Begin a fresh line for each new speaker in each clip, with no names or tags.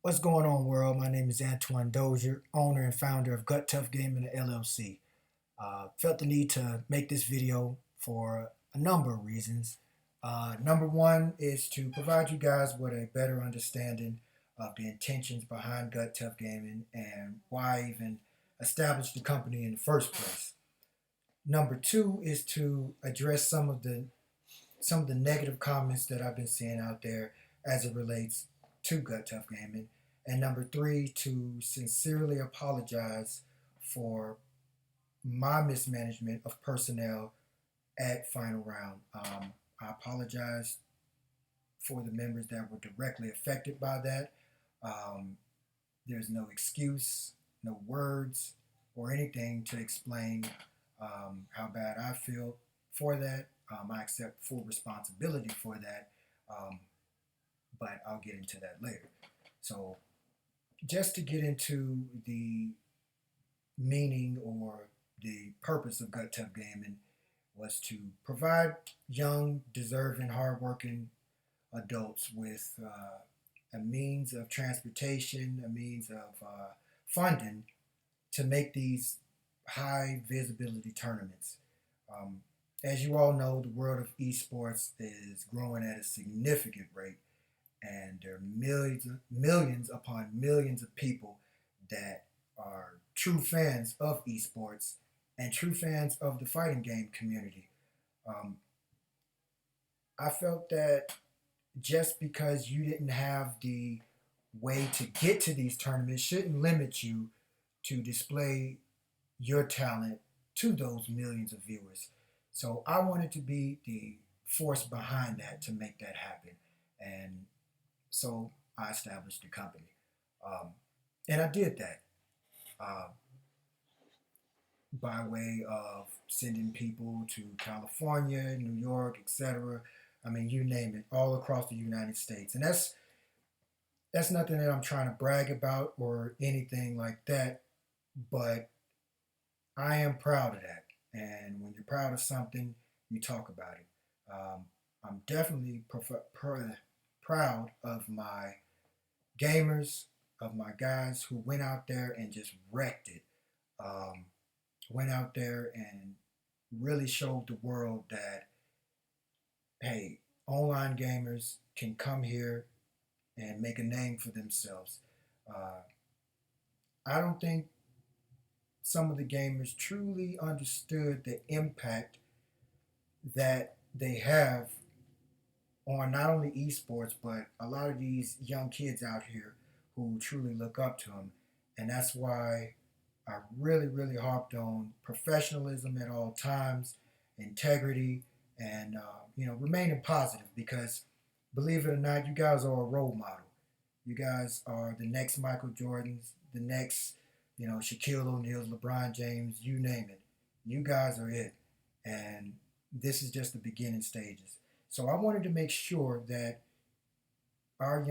What's going on, world? My name is Antoine Dozier, owner and founder of GutToughGaming LLC. Felt the need to make this video for a number of reasons. Number one is to provide you guys with a better understanding of the intentions behind GutToughGaming and why I even established the company in the first place. Number two is to address some of the negative comments that I've been seeing out there as it relates to Gut Tough Gaming. And number three, to sincerely apologize for my mismanagement of personnel at Final Round. I apologize for the members that were directly affected by that. Um, there's no excuse, no words, or anything to explain how bad I feel for that. I accept full responsibility for that, um, but I'll get into that later. So, just to get into the meaning or the purpose of Gut Tough Gaming was to provide young, deserving, hardworking adults with a means of transportation, a means of funding to make these high visibility tournaments. Um, as you all know, the world of esports is growing at a significant rate, and there are millions upon millions of people that are true fans of esports and true fans of the fighting game community. Um, I felt that just because you didn't have the way to get to these tournaments shouldn't limit you to display your talent to those millions of viewers. So I wanted to be the force behind that to make that happen. And so I established the company. Um, and I did that uh, by way of sending people to California, New York, etc. I mean, you name it, all across the United States. And that's nothing that I'm trying to brag about or anything like that, but I am proud of that. And when you're proud of something, you talk about it. I'm definitely proud of my gamers, of my guys who went out there and just wrecked it. Um, went out there and really showed the world that, hey, online gamers can come here and make a name for themselves. Uh, I don't think some of the gamers truly understood the impact that they have on not only esports, but a lot of these young kids out here who truly look up to them. And that's why I really, really harped on professionalism at all times, integrity, and remaining positive because, believe it or not, you guys are a role model. You guys are the next Michael Jordans, the next, Shaquille O'Neal, LeBron James, you name it. You guys are it, and this is just the beginning stages. So I wanted to make sure that our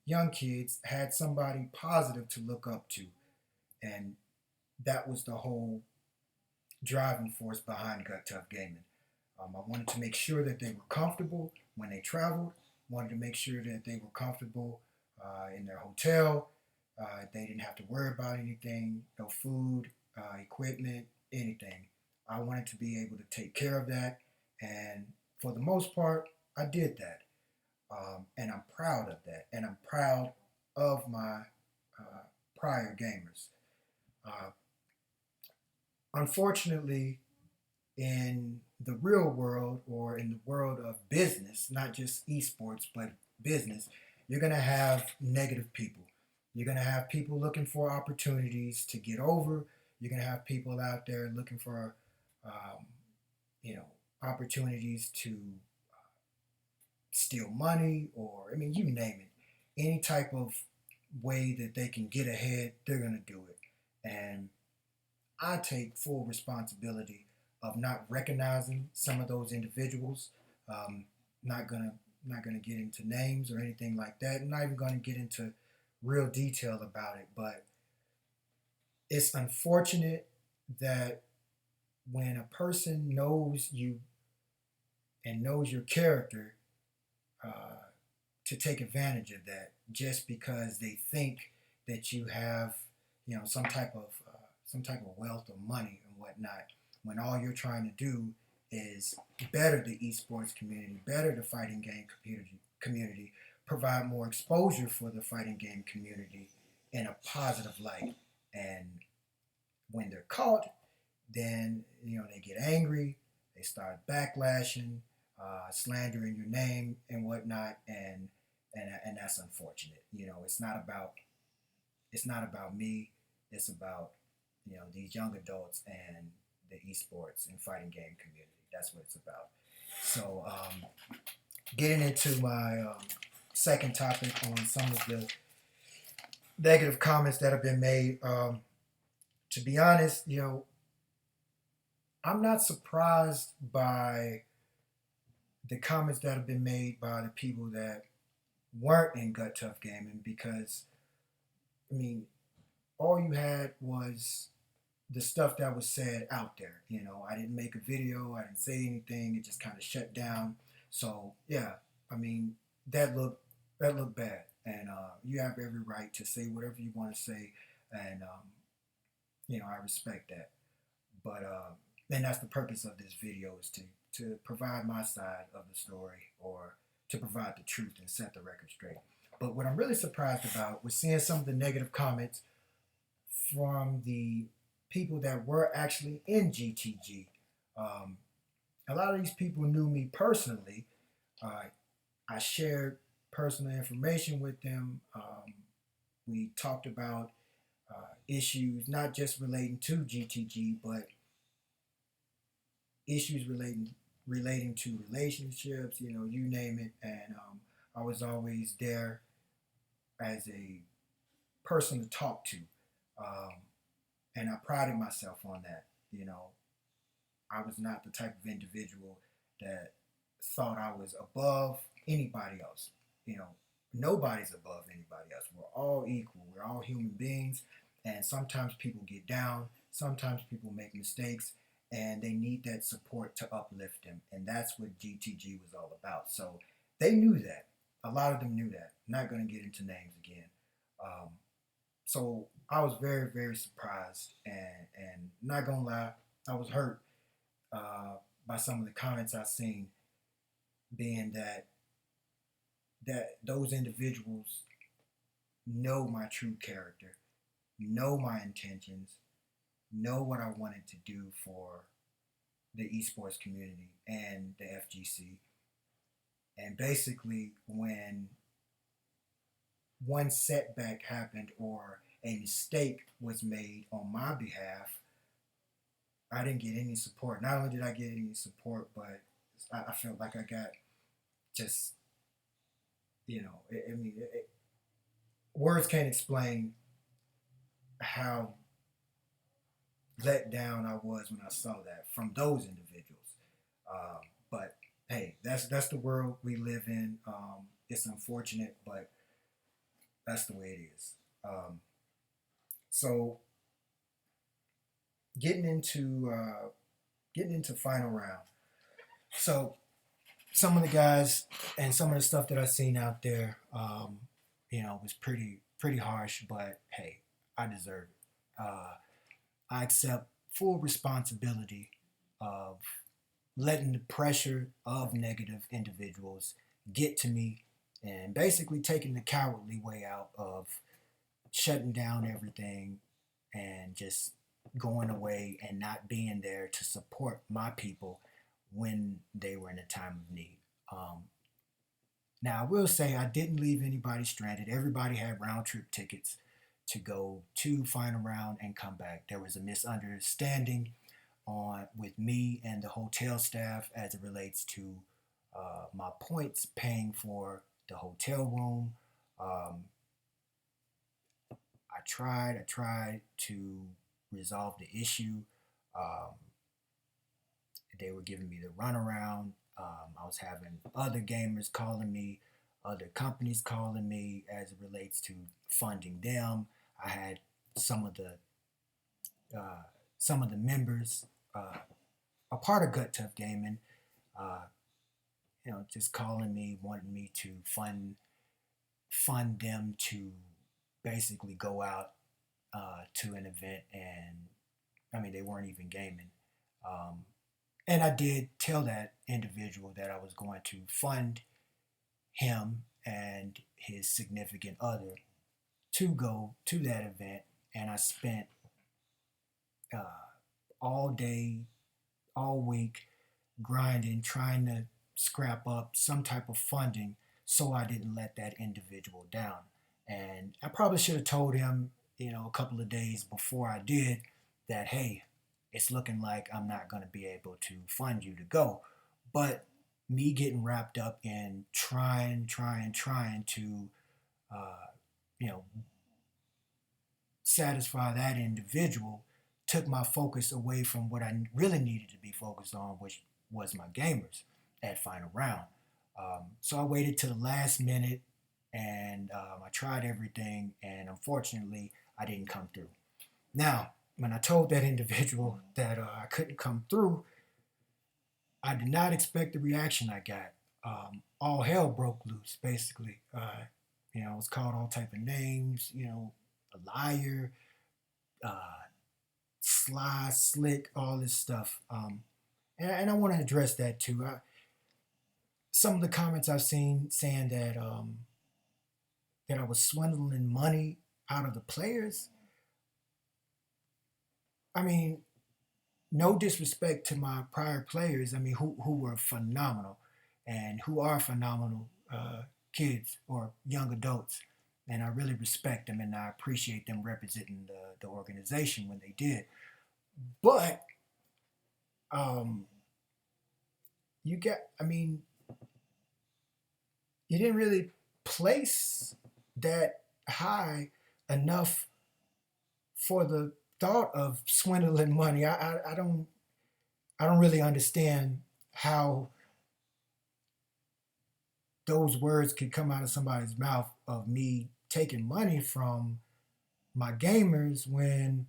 young kids had somebody positive to look up to, and that was the whole driving force behind Gut Tough Gaming. I wanted to make sure that they were comfortable when they traveled. Wanted to make sure that they were comfortable in their hotel. They didn't have to worry about anything, no food, equipment, anything. I wanted to be able to take care of that, and for the most part, I did that. And I'm proud of that, and I'm proud of my uh, prior gamers. Uh, Unfortunately, in the real world or in the world of business, not just esports, but business, you're going to have negative people. You're going to have people looking for opportunities to get over. You're going to have people out there looking for, um, opportunities to steal money or, I mean, you name it. Any type of way that they can get ahead, they're going to do it. And I take full responsibility of not recognizing some of those individuals. Um, not gonna not gonna get into names or anything like that. I'm not even gonna get into real detail about it. But it's unfortunate that when a person knows you and knows your character, uh, to take advantage of that just because they think that you have, some type of wealth or money and whatnot, when all you're trying to do is better the esports community, better the fighting game community, provide more exposure for the fighting game community in a positive light. And when they're caught, then they get angry, they start backlashing, slandering your name and whatnot, and that's unfortunate. It's not about me. It's about these young adults and the esports and fighting game community. That's what it's about. So, getting into my second topic on some of the negative comments that have been made. To be honest, I'm not surprised by the comments that have been made by the people that weren't in GutToughGaming, because I mean, all you had was the stuff that was said out there. I didn't make a video, I didn't say anything, it just kind of shut down. So yeah, I mean, that looked bad, and you have every right to say whatever you want to say, and I respect that. But and that's the purpose of this video, is to provide my side of the story, or to provide the truth and set the record straight. But what I'm really surprised about was seeing some of the negative comments from the people that were actually in GTG. A lot of these people knew me personally. I shared personal information with them. We talked about issues not just relating to GTG, but issues relating to relationships. You name it, and I was always there as a person to talk to, and I prided myself on that. I was not the type of individual that thought I was above anybody else. Nobody's above anybody else. We're all equal. We're all human beings, and sometimes people get down. Sometimes people make mistakes, and they need that support to uplift them. And that's what GTG was all about. So they knew that. A lot of them knew that. Not going to get into names again. So I was very, very surprised, and not going to lie, I was hurt by some of the comments I've seen, being that those individuals know my true character, know my intentions, know what I wanted to do for the esports community and the FGC. And basically, when one setback happened or a mistake was made on my behalf, I didn't get any support. Not only did I get any support, but I felt like I got just, words can't explain how let down I was when I saw that from those individuals. But hey, that's the world we live in. It's unfortunate, but that's the way it is. So getting into final round. So some of the guys and some of the stuff that I've seen out there, was pretty harsh. But hey, I deserve it. I accept full responsibility of letting the pressure of negative individuals get to me, and basically taking the cowardly way out of shutting down everything and just going away and not being there to support my people when they were in a time of need. Now, I will say I didn't leave anybody stranded. Everybody had round trip tickets to go to final round and come back. There was a misunderstanding with me and the hotel staff as it relates to my points paying for the hotel room. I tried to resolve the issue. They were giving me the runaround. I was having other gamers calling me, other companies calling me as it relates to funding them. I had some of the members, a part of GutToughGaming, just calling me, wanting me to fund fund them to basically go out to an event, and I mean, they weren't even gaming. Um, and I did tell that individual that I was going to fund him and his significant other to go to that event. And I spent uh, all day, all week grinding, trying to scrap up some type of funding so I didn't let that individual down. And I probably should have told him, a couple of days before I did that, hey, it's looking like I'm not going to be able to fund you to go. But me getting wrapped up in trying to, uh, you know, satisfy that individual took my focus away from what I really needed to be focused on, which was my gamers at final round. So I waited till the last minute, and I tried everything, and unfortunately, I didn't come through. Now, when I told that individual that I couldn't come through, I did not expect the reaction I got. All hell broke loose, basically. I was called all type of names, a liar, uh, sly, slick, all this stuff. And I want to address that too. Some of the comments I've seen saying that I was swindling money out of the players. I mean, no disrespect to my prior players. I mean, who were phenomenal and who are phenomenal kids or young adults. And I really respect them and I appreciate them representing the organization when they did. But um, I mean, you didn't really place that high enough for the thought of swindling money. I don't really understand how those words could come out of somebody's mouth of me taking money from my gamers when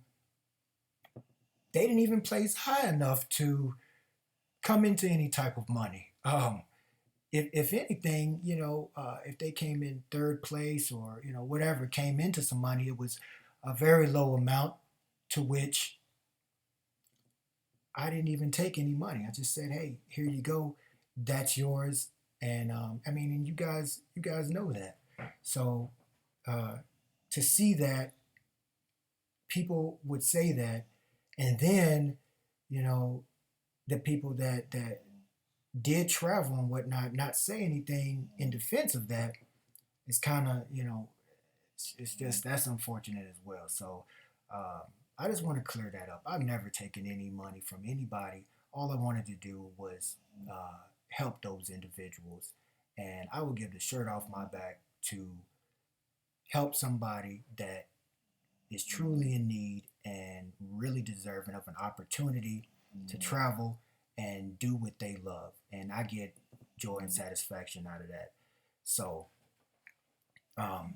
they didn't even place high enough to come into any type of money. If anything, if they came in third place or whatever came into some money, it was a very low amount to which I didn't even take any money. I just said, "Hey, here you go, that's yours." And I mean, and you guys know that. So uh, to see that people would say that, and then you know the people that did travel and whatnot not say anything in defense of that, it's kind of it's just that's unfortunate as well. So um, I just want to clear that up. I've never taken any money from anybody. All I wanted to do was help those individuals, and I will give the shirt off my back to help somebody that is truly in need and really deserving of an opportunity to travel and do what they love. And I get joy and satisfaction out of that. So um,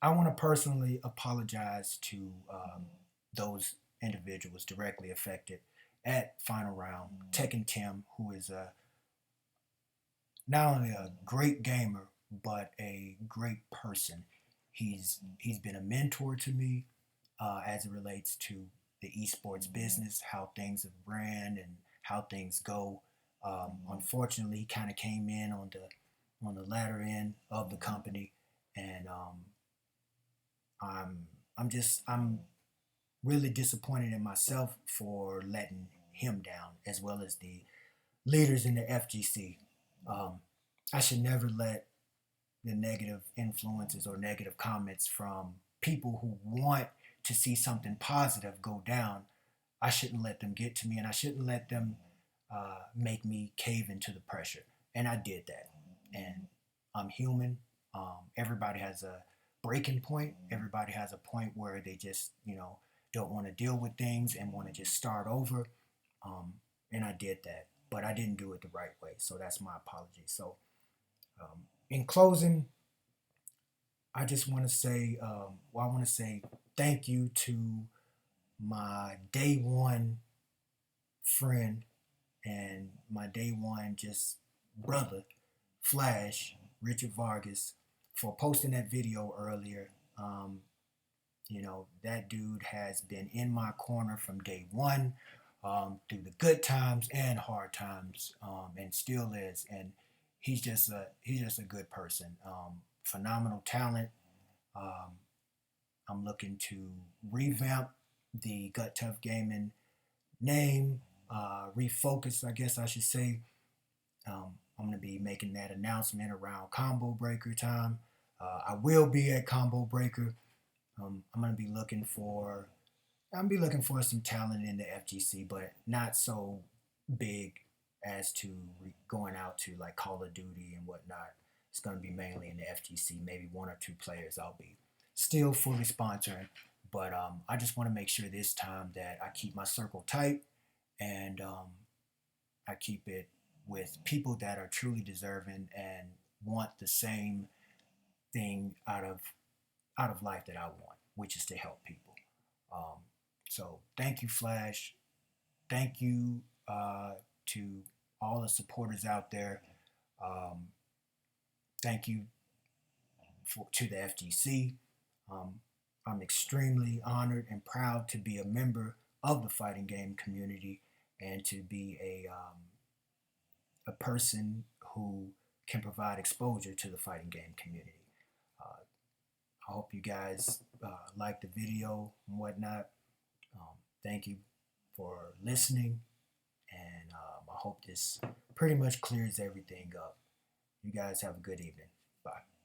I want to personally apologize to those individuals directly affected at Final Round. Tekken Tim, who is not only a great gamer but a great person. He's been a mentor to me as it relates to the esports business, how things have ran and how things go. Unfortunately, he kind of came in on the latter end of the company, and I'm I'm really disappointed in myself for letting him down, as well as the leaders in the FGC. Um, I should never let the negative influences or negative comments from people who want to see something positive go down. I shouldn't let them get to me, and I shouldn't let them make me cave into the pressure. And I did that. And I'm human. Everybody has a breaking point. Everybody has a point where they just, don't want to deal with things and want to just start over. Um, and I did that, but I didn't do it the right way. So that's my apology. So in closing, I just want to say, I want to say thank you to my day one friend and my day one just brother, Flash, Richard Vargas. for posting that video earlier. You know, that dude has been in my corner from day one, through the good times and hard times, and still is. And he's just a good person. Phenomenal talent. Um, I'm looking to revamp the Gut Tough Gaming name, refocus, I guess I should say. I'm going to be making that announcement around Combo Breaker time. I will be at Combo Breaker. I'm going to be looking for some talent in the FGC, but not so big as to going out to like Call of Duty and whatnot. It's going to be mainly in the FGC. Maybe one or two players I'll be still fully sponsoring, but I just want to make sure this time that I keep my circle tight, and I keep it with people that are truly deserving and want the same thing out of life that I want, which is to help people. Um, so thank you, Flash. Thank you to all the supporters out there. Um, thank you to the FGC. Um, I'm extremely honored and proud to be a member of the fighting game community and to be a person who can provide exposure to the fighting game community. Uh, I hope you guys like the video and whatnot. Thank you for listening, and I hope this pretty much clears everything up. You guys have a good evening. Bye.